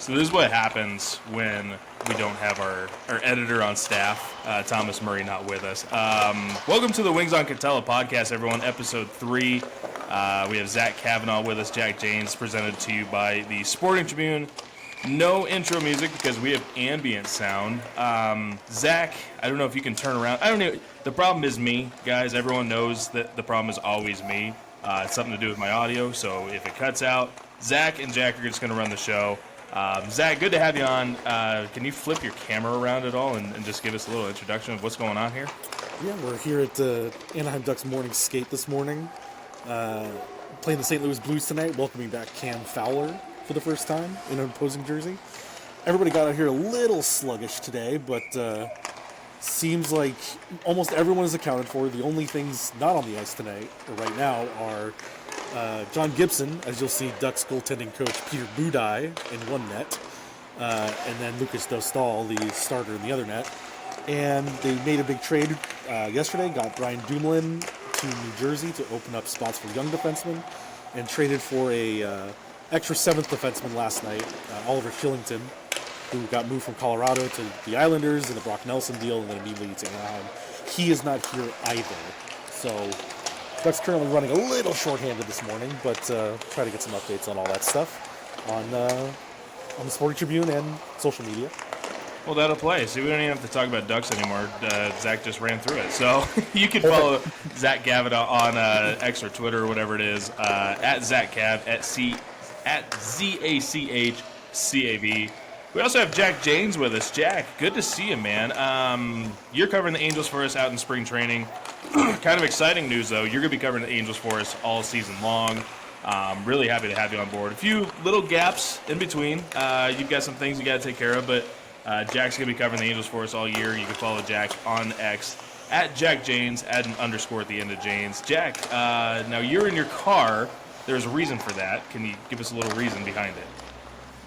So this is what happens when we don't have our editor on staff, Thomas Murray, not with us. Welcome to the Wings on Katella podcast, everyone. Episode 3. We have Zach Kavanaugh with us, Jack James, presented to you by the Sporting Tribune. No intro music because we have ambient sound. Zach, I don't know if you can turn around. I don't know. The problem is me, guys. Everyone knows that the problem is always me. It's something to do with my audio, so if it cuts out, Zach and Jack are just going to run the show. Zach, good to have you on. Can you flip your camera around at all and just give us a little introduction of what's going on here? Yeah, we're here at the Anaheim Ducks morning skate this morning, playing the St. Louis Blues tonight, welcoming back Fowler for the first time in an opposing jersey. Everybody got out here a little sluggish today, but seems like almost everyone is accounted for. The only things not on the ice tonight, or right now, are John Gibson, as you'll see, Ducks goaltending coach Peter Budaj in one net, and then Lucas Dostal, the starter, in the other net. And they made a big trade yesterday, got Brian Dumoulin to New Jersey to open up spots for young defensemen, and traded for a extra seventh defenseman last night, Oliver Shillington, who got moved from Colorado to the Islanders in the Brock Nelson deal and then immediately to Anaheim. He is not here either. So Ducks currently running a little shorthanded this morning, but try to get some updates on all that stuff on the Sporting Tribune and social media. Well, that'll play. See, we don't even have to talk about Ducks anymore. Zach just ran through it. So you can follow Zach Kavanaugh on X or Twitter or whatever it is, at Zach Cav, at ZACHCAV. We also have Jack James with us. Jack, good to see you, man. You're covering the Angels for us out in spring training. Kind of exciting news, though. You're going to be covering the Angels for us all season long. Really happy to have you on board. A few little gaps in between. You've got some things you got to take care of, but Jack's going to be covering the Angels for us all year. You can follow Jack on X at Jack Janes, add an underscore at the end of Janes. Jack, now you're in your car. There's a reason for that. Can you give us a little reason behind it?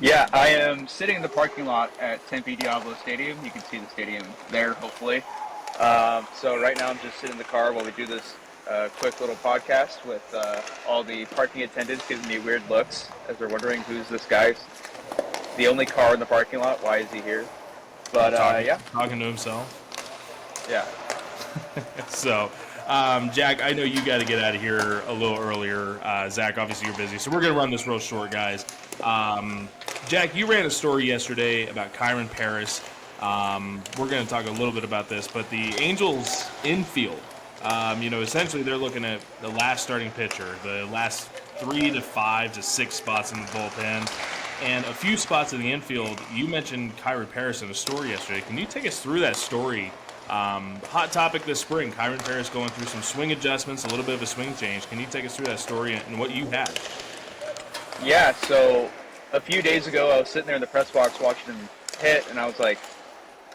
Yeah, I am sitting in the parking lot at Tempe Diablo Stadium. You can see the stadium there, hopefully. So right now I'm just sitting in the car while we do this quick little podcast with all the parking attendants giving me weird looks as they're wondering who's this guy. The only car in the parking lot. Why is he here? But talking to himself. Yeah. So, Jack, I know you got to get out of here a little earlier. Zach, obviously you're busy, so we're going to run this real short, guys. Jack, you ran a story yesterday about Kyren Paris. We're going to talk a little bit about this, but the Angels infield, essentially they're looking at the last starting pitcher, the last 3 to 5 to 6 spots in the bullpen, and a few spots in the infield. You mentioned Kyren Paris in a story yesterday. Can you take us through that story? Hot topic this spring, Kyren Paris going through some swing adjustments, a little bit of a swing change. Can you take us through that story and what you had? Yeah, so a few days ago I was sitting there in the press box watching him hit, and I was like,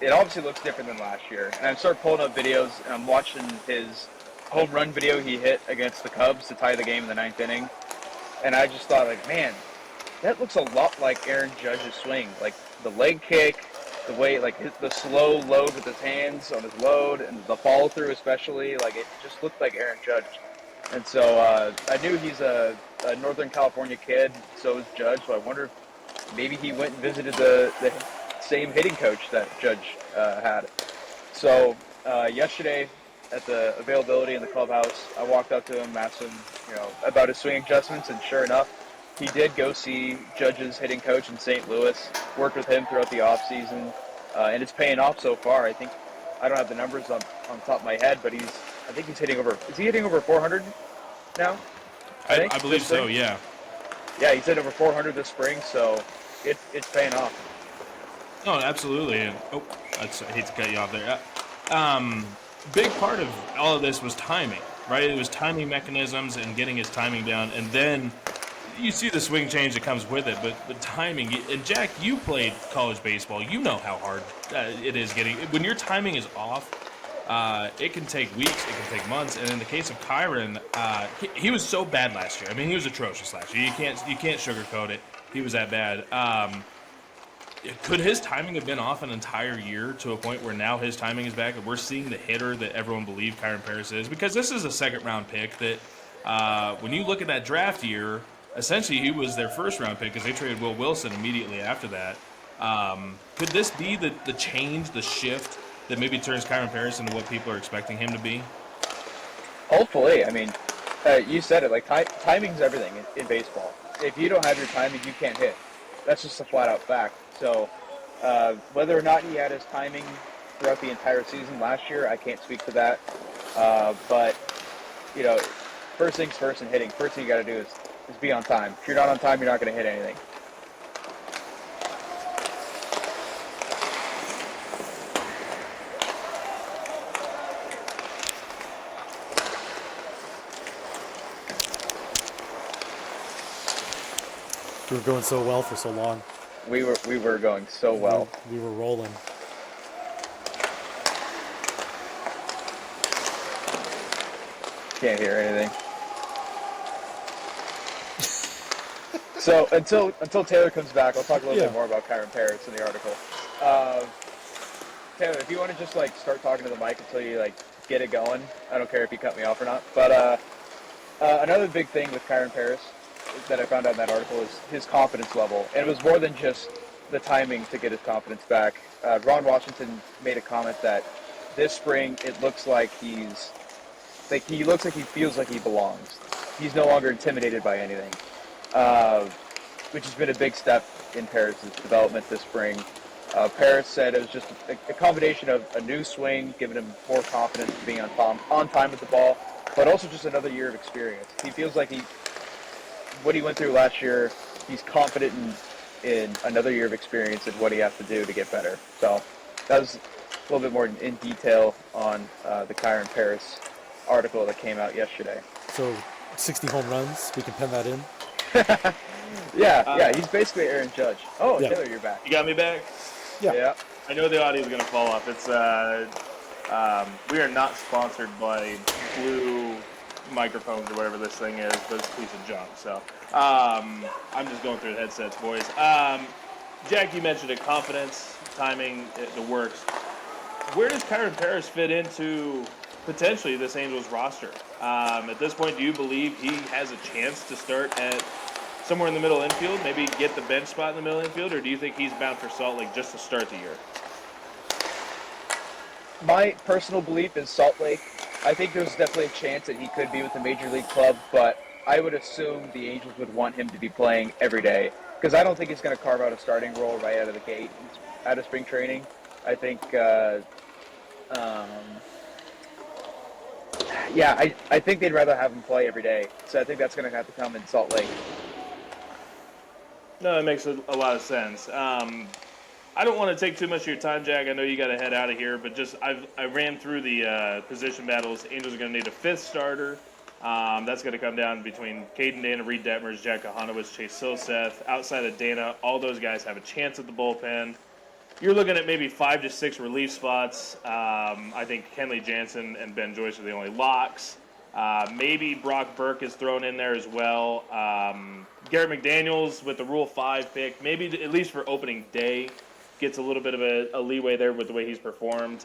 it obviously looks different than last year. And I started pulling up videos, and I'm watching his home run video he hit against the Cubs to tie the game in the 9th inning. And I just thought, like, man, that looks a lot like Aaron Judge's swing. Like, the leg kick, the way, like, the slow load with his hands on his load, and the follow-through especially, like, it just looked like Aaron Judge. And so I knew he's a Northern California kid, so is Judge, so I wonder if maybe he went and visited the same hitting coach that Judge had. So yesterday at the availability in the clubhouse, I walked up to him, asked him, about his swing adjustments, and sure enough, he did go see Judge's hitting coach in St. Louis, worked with him throughout the offseason, and it's paying off so far. I don't have the numbers on top of my head, but I think he's hitting over, is he hitting over 400 now? I believe so, yeah. Yeah, he's hit over 400 this spring, so it's paying off. No, absolutely. And, I hate to cut you off there. Big part of all of this was timing, right? It was timing mechanisms and getting his timing down. And then you see the swing change that comes with it, but the timing. And, Jack, you played college baseball. You know how hard it is getting. When your timing is off, it can take weeks, it can take months. And in the case of Kyren, he was so bad last year. I mean, he was atrocious last year. You can't sugarcoat it. He was that bad. Could his timing have been off an entire year to a point where now his timing is back and we're seeing the hitter that everyone believed Kyren Paris is? Because this is a second-round pick that when you look at that draft year, essentially he was their first round pick because they traded Will Wilson immediately after that. Could this be the change, the shift that maybe turns Kyren Paris into what people are expecting him to be? Hopefully. I mean, you said it. Like timing's everything in baseball. If you don't have your timing, you can't hit. That's just a flat out fact. So whether or not he had his timing throughout the entire season last year, I can't speak to that. But you know, first things first in hitting. First thing you got to do is be on time. If you're not on time, you're not going to hit anything. We were going so well for so long. We were going so well. We were rolling. Can't hear anything. So until Taylor comes back, I'll talk a little bit more about Kyren Paris in the article. Taylor, if you want to just like start talking to the mic until you like get it going, I don't care if you cut me off or not. But another big thing with Kyren Paris that I found out in that article is his confidence level, and it was more than just the timing to get his confidence back. Ron Washington made a comment that this spring it looks like he feels like he belongs. He's no longer intimidated by anything, which has been a big step in Paris' development this spring. Paris said it was just a combination of a new swing, giving him more confidence, being on time with the ball, but also just another year of experience. He feels like what he went through last year, he's confident in another year of experience and what he has to do to get better. So that was a little bit more in detail on the Kyren Paris article that came out yesterday. So 60 home runs, we can pen that in. Yeah, he's basically Aaron Judge. Oh, Yeah. Taylor, you're back. You got me back? Yeah. I know the audio is going to fall off. It's we are not sponsored by Blue microphones or whatever this thing is, but it's a piece of junk. So I'm just going through the headsets, boys. Jack, you mentioned it, confidence, timing, the works. Where does Kyren Paris fit into potentially this Angels roster? At this point, do you believe he has a chance to start at somewhere in the middle infield, maybe get the bench spot in the middle infield, or do you think he's bound for Salt Lake just to start the year? My personal belief is Salt Lake. I think there's definitely a chance that he could be with a major league club, but I would assume the Angels would want him to be playing every day because I don't think he's going to carve out a starting role right out of the gate out of spring training. I think, I think they'd rather have him play every day. So I think that's going to have to come in Salt Lake. No, that makes a lot of sense. I don't want to take too much of your time, Jack. I know you got to head out of here, but just I ran through the position battles. Angels are going to need a fifth starter. That's going to come down between Caden Dana, Reed Detmers, Jack Kahanowicz, Chase Silseth. Outside of Dana, all those guys have a chance at the bullpen. You're looking at maybe 5 to 6 relief spots. I think Kenley Jansen and Ben Joyce are the only locks. Maybe Brock Burke is thrown in there as well. Garrett McDaniels with the Rule 5 pick, maybe at least for opening day, gets a little bit of a leeway there with the way he's performed.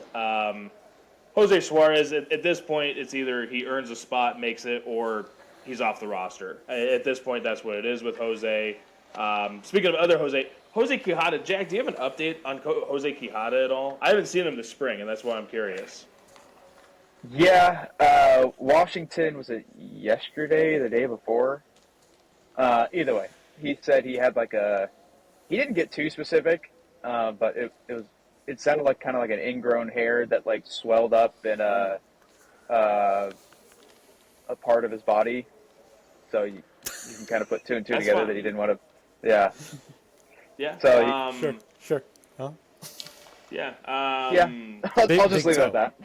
Jose Suarez, at this point, it's either he earns a spot, makes it, or he's off the roster. At this point, that's what it is with Jose. Speaking of other Jose Quijada, Jack, do you have an update on Jose Quijada at all? I haven't seen him this spring, and that's why I'm curious. Yeah, Washington, was it yesterday, the day before? Either way, he said he had he didn't get too specific, but it sounded like kind of like an ingrown hair that like swelled up in a part of his body. So you can kind of put two and two together that he didn't want to, yeah. Yeah. So Sure. Huh? Yeah. I'll just leave it at that.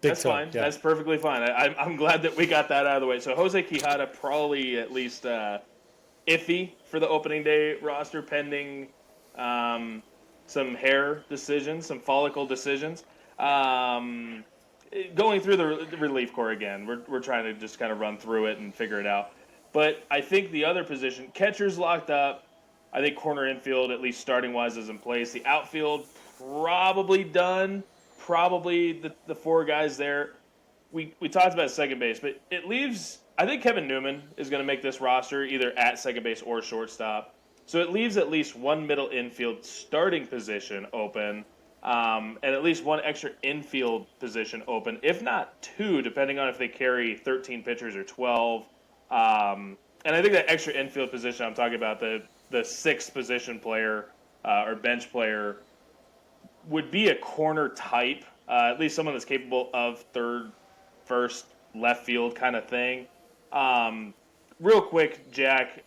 That's fine. Yeah. That's perfectly fine. I'm glad that we got that out of the way. So Jose Quijada probably at least iffy for the opening day roster, pending some hair decisions, some follicle decisions. Going through the relief corps again, we're trying to just kind of run through it and figure it out. But I think the other position, catcher's locked up. I think corner infield, at least starting-wise, is in place. The outfield, probably done. Probably the 4 guys there. We talked about second base, but it leaves I think Kevin Newman is going to make this roster either at second base or shortstop. So it leaves at least one middle infield starting position open, and at least one extra infield position open, if not two, depending on if they carry 13 pitchers or 12. And I think that extra infield position I'm talking about, the sixth position player or bench player, would be a corner type, at least someone that's capable of third, first, left field kind of thing. Real quick, Jack,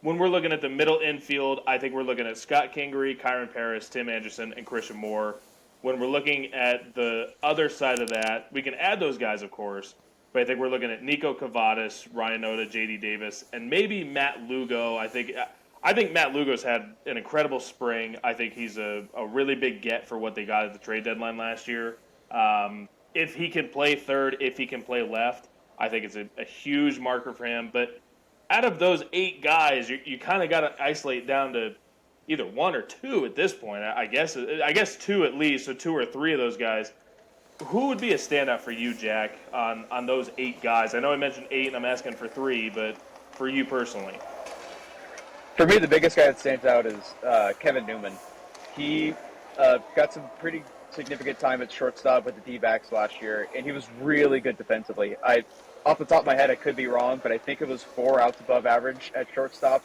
when we're looking at the middle infield, I think we're looking at Scott Kingery, Kyren Paris, Tim Anderson, and Christian Moore. When we're looking at the other side of that, we can add those guys, of course, but I think we're looking at Nico Cavadas, Ryan Noda, J.D. Davis, and maybe Matt Lugo. I think Matt Lugo's had an incredible spring. I think he's a really big get for what they got at the trade deadline last year. If he can play third, if he can play left, I think it's a huge marker for him. But out of those 8 guys, you kind of got to isolate down to either 1 or 2 at this point. I guess 2 at least, so 2 or 3 of those guys. Who would be a standout for you, Jack, on those 8 guys? I know I mentioned 8, and I'm asking for 3, but for you personally. For me, the biggest guy that stands out is Kevin Newman. He got some pretty significant time at shortstop with the D-backs last year, and he was really good defensively. Off the top of my head, I could be wrong, but I think it was 4 outs above average at shortstop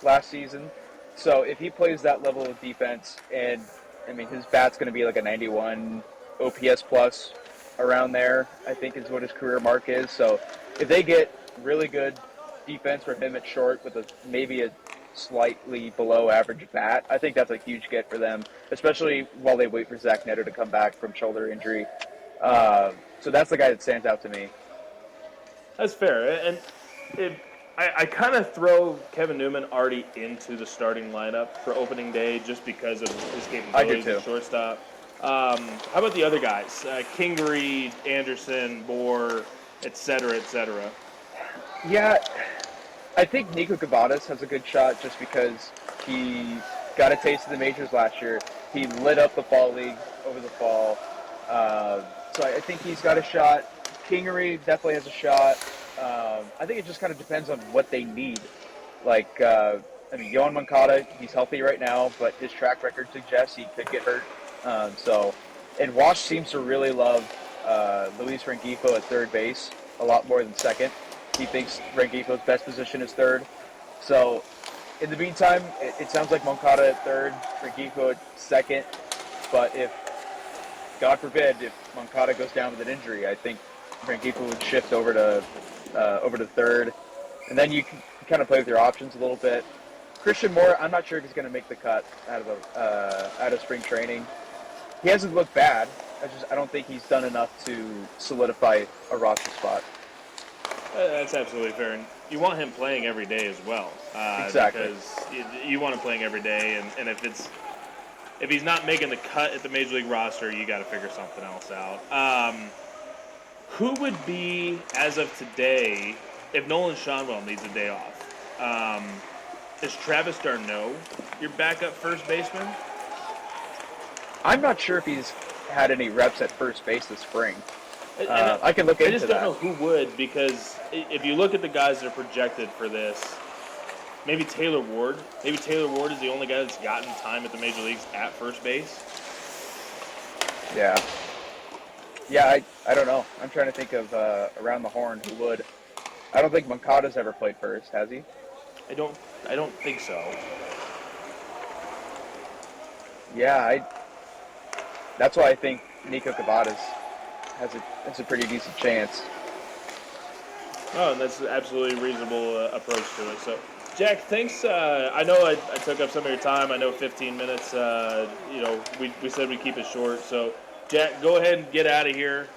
last season. So if he plays that level of defense, and I mean his bat's going to be like a 91 OPS plus around there, I think is what his career mark is. So if they get really good defense for him at short with maybe a slightly below average bat, I think that's a huge get for them, especially while they wait for Zach Netter to come back from shoulder injury. So that's the guy that stands out to me. That's fair. And I kind of throw Kevin Newman already into the starting lineup for opening day just because of his capabilities at shortstop. How about the other guys? Kingery, Anderson, Moore, et cetera, et cetera. Yeah, I think Nico Cavadas has a good shot just because he got a taste of the majors last year. He lit up the fall league over the fall. So I think he's got a shot. Kingery definitely has a shot. I think it just kind of depends on what they need. Like, I mean, Yohan Moncada, he's healthy right now, but his track record suggests he could get hurt. And Wash seems to really love Luis Rengifo at third base a lot more than second. He thinks Rengifo's best position is third. So, in the meantime, it sounds like Moncada at third, Rengifo at second. But if, God forbid, if Moncada goes down with an injury, I think Rengifo would shift over to third. And then you can kind of play with your options a little bit. Christian Moore, I'm not sure if he's going to make the cut out of spring training. He hasn't looked bad. I don't think he's done enough to solidify a roster spot. That's absolutely fair. And you want him playing every day as well. Exactly. Because you want him playing every day, and if he's not making the cut at the Major League roster, you got to figure something else out. Who would be, as of today, if Nolan Schaunwell needs a day off? Is Travis d'Arnaud your backup first baseman? I'm not sure if he's had any reps at first base this spring. I can look into that. I just don't know who would, because if you look at the guys that are projected for this, maybe Taylor Ward. Maybe Taylor Ward is the only guy that's gotten time at the Major Leagues at first base. Yeah. Yeah, I don't know. I'm trying to think of around the horn who would. I don't think Moncada's ever played first, has he? I don't think so. Yeah, that's why I think Nico Cavadas has a pretty decent chance. Oh, and that's an absolutely reasonable approach to it. So, Jack, thanks. I know I took up some of your time. I know 15 minutes. We said we'd keep it short. So, Jack, go ahead and get out of here.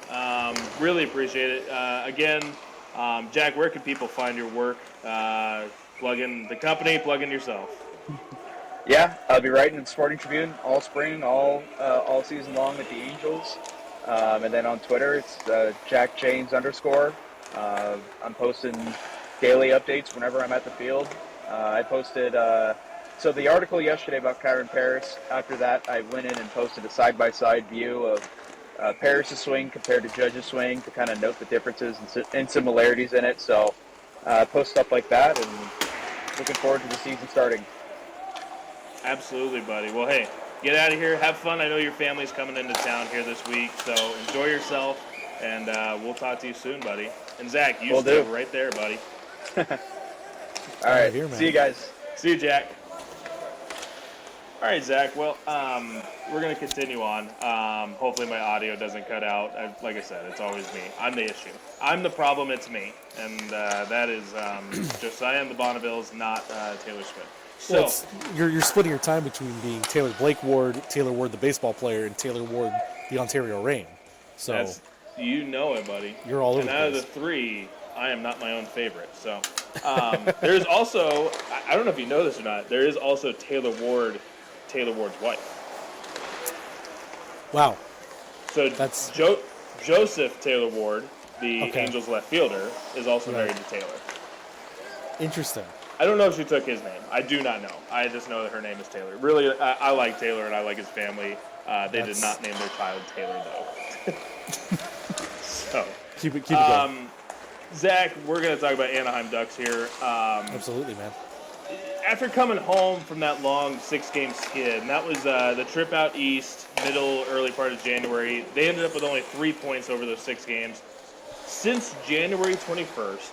Really appreciate it. Again, Jack, where can people find your work? Plug in the company, plug in yourself. Yeah, I'll be writing in Sporting Tribune all spring, all season long with the Angels. And then on Twitter, it's JackJanes_. I'm posting daily updates whenever I'm at the field. I posted so the article yesterday about Kyren Paris. After that, I went in and posted a side-by-side view of Paris' swing compared to Judge's swing to kind of note the differences and similarities in it. So post stuff like that, and looking forward to the season starting. Absolutely, buddy. Well, hey, get out of here. Have fun. I know your family's coming into town here this week, so enjoy yourself, and we'll talk to you soon, buddy. And Zach, you stay right there, buddy. All right. Here, man. See you guys. See you, Jack. All right, Zach. Well, we're going to continue on. Hopefully my audio doesn't cut out. Like I said, it's always me. I'm the issue. I'm the problem. It's me. And that is Josiah and the Bonnevilles, not Taylor Swift. So Well, you're splitting your time between being Taylor Blake Ward, Taylor Ward the baseball player, and Taylor Ward the Ontario Reign. So you know it, buddy. You're all over and the out place. of the three, I am not my own favorite. So there's also, I don't know if you know this or not, there is also Taylor Ward's wife. Wow. So That's- Joseph Taylor Ward, the Okay. Angels left fielder, is also Right. married to Taylor. Interesting. I don't know if she took his name. I do not know. I just know that her name is Taylor. Really, I like Taylor and I like his family. They did not name their child Taylor, though. So Keep it going. Zach, we're going to talk about Anaheim Ducks here. Absolutely, man. After coming home from that long 6-game skid, and that was the trip out east, early part of January, they ended up with only 3 points over those 6 games. Since January 21st,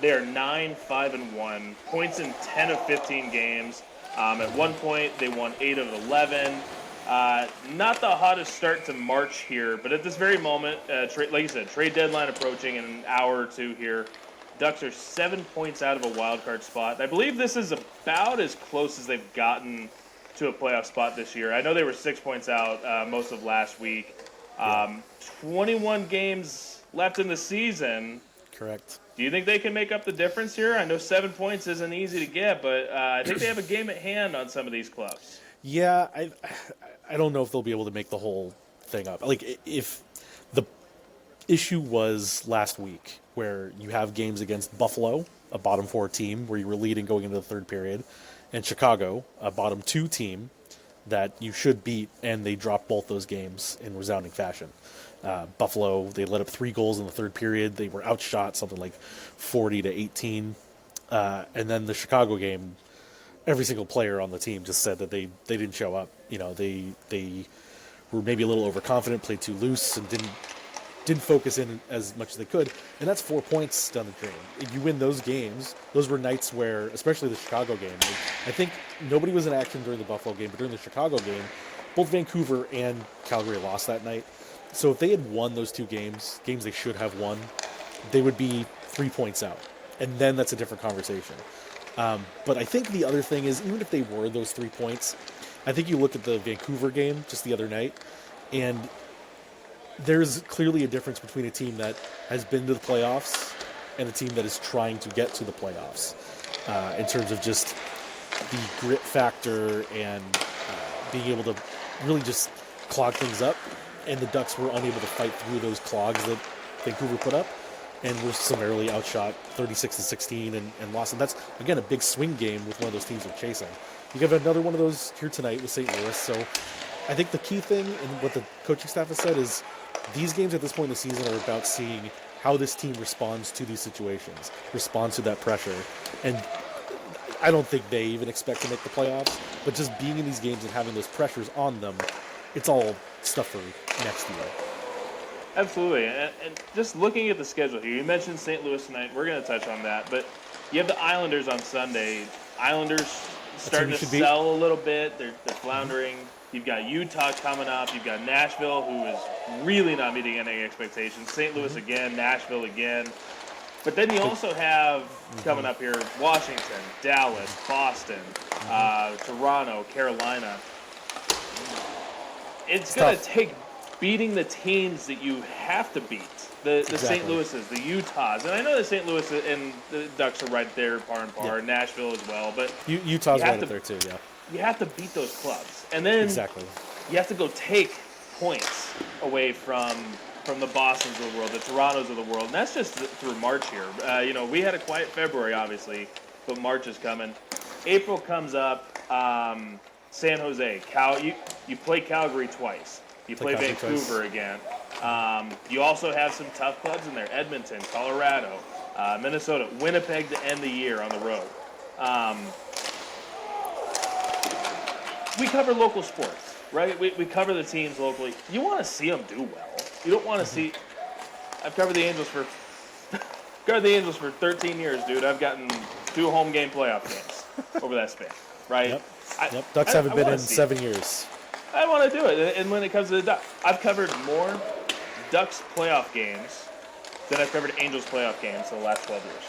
they are 9-5-1, points in 10 of 15 games. At one point, they won 8 of 11. Not the hottest start to March here, but at this very moment, like you said, trade deadline approaching in an hour or two here. Ducks are 7 points out of a wild card spot. I believe this is about as close as they've gotten to a playoff spot this year. I know they were 6 points out most of last week. 21 games left in the season. Correct. Do you think they can make up the difference here? I know 7 points isn't easy to get, but I think they have a game at hand on some of these clubs. Yeah, I don't know if they'll be able to make the whole thing up. Like, if the issue was last week, where you have games against Buffalo, a bottom 4 team, where you were leading going into the third period, and Chicago, a bottom 2 team that you should beat, and they dropped both those games in resounding fashion. Buffalo, they let up 3 goals in the third period. They were outshot something like 40-18. And then the Chicago game, every single player on the team just said that they didn't show up. You know, they were maybe a little overconfident, played too loose, and didn't focus in as much as they could. And that's 4 points down the drain. If you win those games, those were nights where, especially the Chicago game, I think nobody was in action during the Buffalo game, but during the Chicago game, both Vancouver and Calgary lost that night. So if they had won those 2 games they should have won, they would be 3 points out. And then that's a different conversation. But I think the other thing is, even if they were those 3 points, I think you look at the Vancouver game just the other night, and there's clearly a difference between a team that has been to the playoffs and a team that is trying to get to the playoffs, in terms of just the grit factor and being able to really just clog things up. And the Ducks were unable to fight through those clogs that Vancouver put up, and were summarily outshot 36-16 and lost. And that's, again, a big swing game with one of those teams they're chasing. You have another one of those here tonight with St. Louis. So I think the key thing, and what the coaching staff has said, is these games at this point in the season are about seeing how this team responds to these situations, responds to that pressure. And I don't think they even expect to make the playoffs, but just being in these games and having those pressures on them, it's all stuff for next year. Absolutely. And just looking at the schedule here, you mentioned St. Louis tonight. We're going to touch on that. But you have the Islanders on Sunday. Islanders starting to sell a little bit. They're floundering. You've got Utah coming up. You've got Nashville, who is really not meeting any expectations. St. Louis again, Nashville again. But then you also have coming up here Washington, Dallas, Boston, Toronto, Carolina. It's going to take beating the teams that you have to beat. The St. Louis's, the Utahs. And I know the St. Louis and the Ducks are right there, par and par, Nashville as well. But Utah's right up there too, yeah. You have to beat those clubs. And then you have to go take points away from the Bostons of the world, the Torontos of the world. And that's just through March here. We had a quiet February, obviously, but March is coming. April comes up. San Jose. You play Calgary twice. You play conference Vancouver again. You also have some tough clubs in there: Edmonton, Colorado, Minnesota, Winnipeg to end the year on the road. We cover local sports, right? We cover the teams locally. You want to see them do well. You don't want to see. I've covered the Angels for 13 years, dude. I've gotten 2 home game playoff games over that span, right? Yep. Ducks haven't been in 7 years. I want to do it. And when it comes to the Ducks, I've covered more Ducks playoff games than I've covered Angels playoff games in the last 12 years.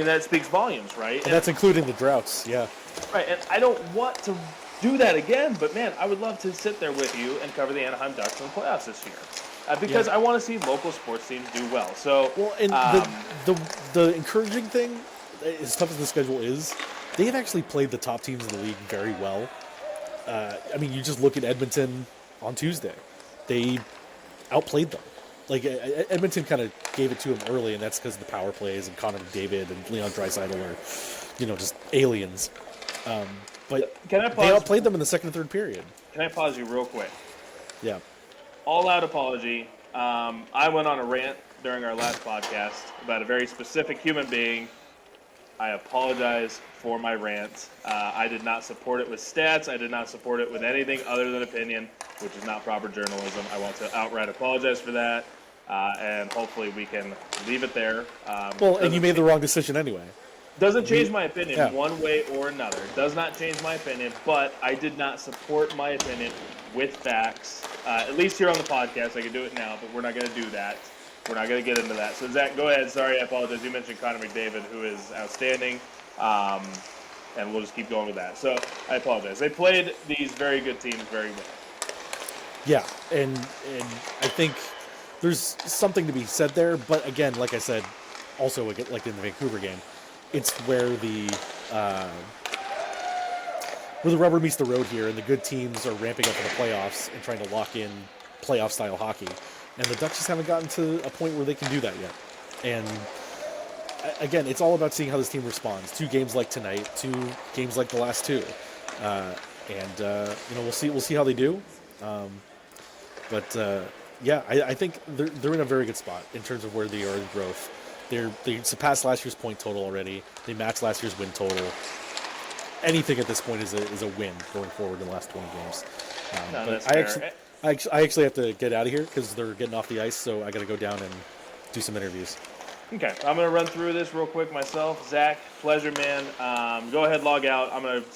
That speaks volumes, right? And that's including the droughts, yeah. Right, and I don't want to do that again, but man, I would love to sit there with you and cover the Anaheim Ducks in the playoffs this year. Because I want to see local sports teams do well. So, and the encouraging thing, as tough as the schedule is, they've actually played the top teams in the league very well. You just look at Edmonton on Tuesday. They outplayed them. Like, Edmonton kind of gave it to them early, and that's because of the power plays and Connor McDavid and Leon Draisaitl are, just aliens. But can I pause? They outplayed them in the second and third period. Can I pause you real quick? Yeah. All-out apology. I went on a rant during our last podcast about a very specific human being. I apologize for my rant. I did not support it with stats. I did not support it with anything other than opinion, which is not proper journalism. I want to outright apologize for that, and hopefully we can leave it there. And you made the wrong decision anyway. Doesn't change my opinion one way or another. Does not change my opinion, but I did not support my opinion with facts. At least here on the podcast, I can do it now, but we're not going to do that. We're not going to get into that. So, Zach, go ahead. Sorry, I apologize. You mentioned Connor McDavid, who is outstanding, and we'll just keep going with that. So, I apologize. They played these very good teams very well. Yeah, and I think there's something to be said there, but again, like I said, also like in the Vancouver game, it's where the rubber meets the road here, and the good teams are ramping up in the playoffs and trying to lock in playoff-style hockey. And the Ducks just haven't gotten to a point where they can do that yet. And again, it's all about seeing how this team responds. 2 games like tonight, 2 games like the last 2, we'll see how they do. I think they're in a very good spot in terms of where they are in growth. They surpassed last year's point total already. They matched last year's win total. Anything at this point is a win going forward in the last 20 games. I actually have to get out of here because they're getting off the ice, so I got to go down and do some interviews. Okay, I'm going to run through this real quick myself. Zach, pleasure, man. Go ahead, log out. I'm going to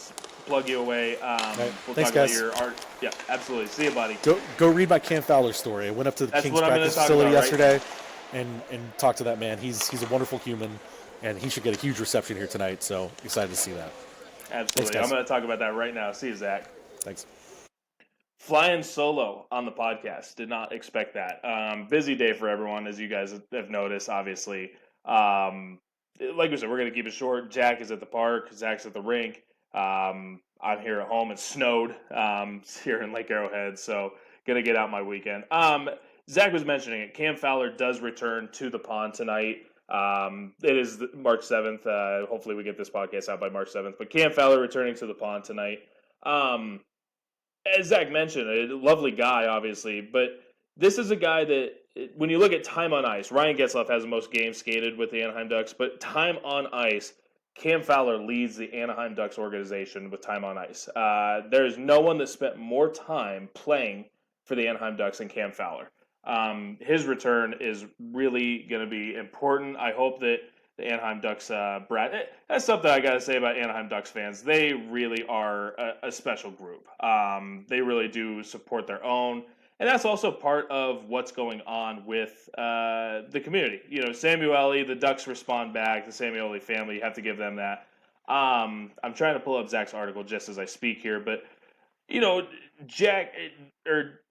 plug you away. Right. We'll Thanks, talk guys. about your art. Yeah, absolutely. See you, buddy. Go read my Cam Fowler story. I went up to the Kings practice facility yesterday and talked to that man. He's a wonderful human, and he should get a huge reception here tonight, so excited to see that. Absolutely. Thanks, I'm going to talk about that right now. See you, Zach. Thanks. Flying solo on the podcast. Did not expect that. Busy day for everyone, as you guys have noticed, obviously. Like we said, we're going to keep it short. Jack is at the park. Zach's at the rink. I'm here at home. It snowed here in Lake Arrowhead, so going to get out my weekend. Zach was mentioning it. Cam Fowler does return to the pond tonight. It is March 7th. Hopefully we get this podcast out by March 7th. But Cam Fowler returning to the pond tonight. As Zach mentioned, a lovely guy, obviously, but this is a guy that, when you look at time on ice, Ryan Getzlaf has the most games skated with the Anaheim Ducks, but time on ice, Cam Fowler leads the Anaheim Ducks organization with time on ice. There's no one that spent more time playing for the Anaheim Ducks than Cam Fowler. His return is really going to be important. I hope that the Anaheim Ducks, that's something I got to say about Anaheim Ducks fans. They really are a special group. They really do support their own. And that's also part of what's going on with the community. Samueli, the Ducks respond back. The Samueli family, you have to give them that. I'm trying to pull up Zach's article just as I speak here. But,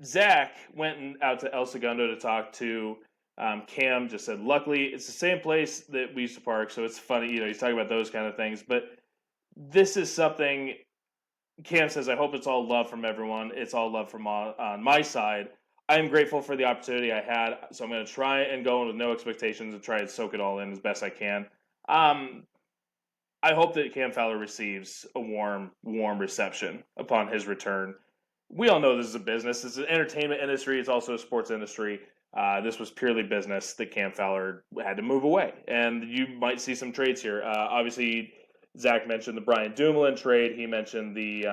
Zach went out to El Segundo to talk to Cam. Just said, luckily, it's the same place that we used to park. So it's funny, he's talking about those kind of things. But this is something Cam says, I hope it's all love from everyone. It's all love from on my side. I'm grateful for the opportunity I had, so I'm going to try and go in with no expectations and try and soak it all in as best I can. I hope that Cam Fowler receives a warm reception upon his return. we all know this is a business. It's an entertainment industry. It's also a sports industry. This was purely business that Cam Fowler had to move away. And you might see some trades here. Obviously, Zach mentioned the Brian Dumoulin trade. He mentioned the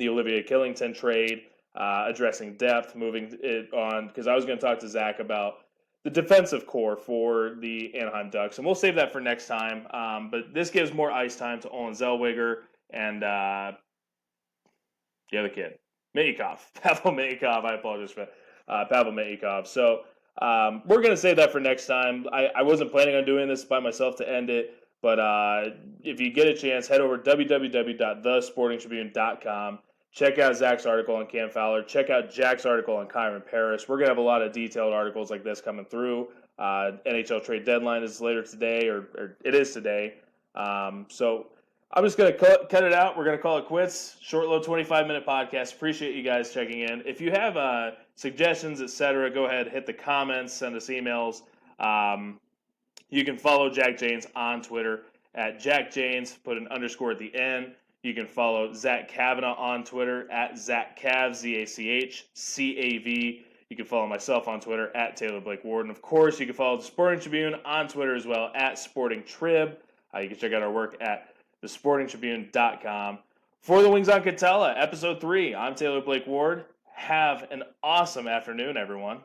Olivia Killington trade, addressing depth, moving it on. Because I was going to talk to Zach about the defensive core for the Anaheim Ducks. And we'll save that for next time. But this gives more ice time to Olin Zellweger and the other kid, Meikov, Pavel Meikov. I apologize for that. Pavel Meikov. So we're going to save that for next time. I wasn't planning on doing this by myself to end it, but if you get a chance, head over to www.thesportingtribune.com. Check out Zach's article on Cam Fowler. Check out Jack's article on Kyren Paris. We're going to have a lot of detailed articles like this coming through. NHL trade deadline is later today, or it is today. So I'm just going to cut it out. We're going to call it quits. Short, little 25-minute podcast. Appreciate you guys checking in. If you have suggestions, etc., go ahead, hit the comments, send us emails. You can follow Jack Janes on Twitter at Jack Janes, put an underscore at the end. You can follow Zach Kavanaugh on Twitter at Zach Cav, ZACHCAV. You can follow myself on Twitter at Taylor Blake Ward. And of course, you can follow the Sporting Tribune on Twitter as well at Sporting Trib. You can check out our work at thesportingtribune.com. For the Wings on Katella, episode 3, I'm Taylor Blake Ward. Have an awesome afternoon, everyone.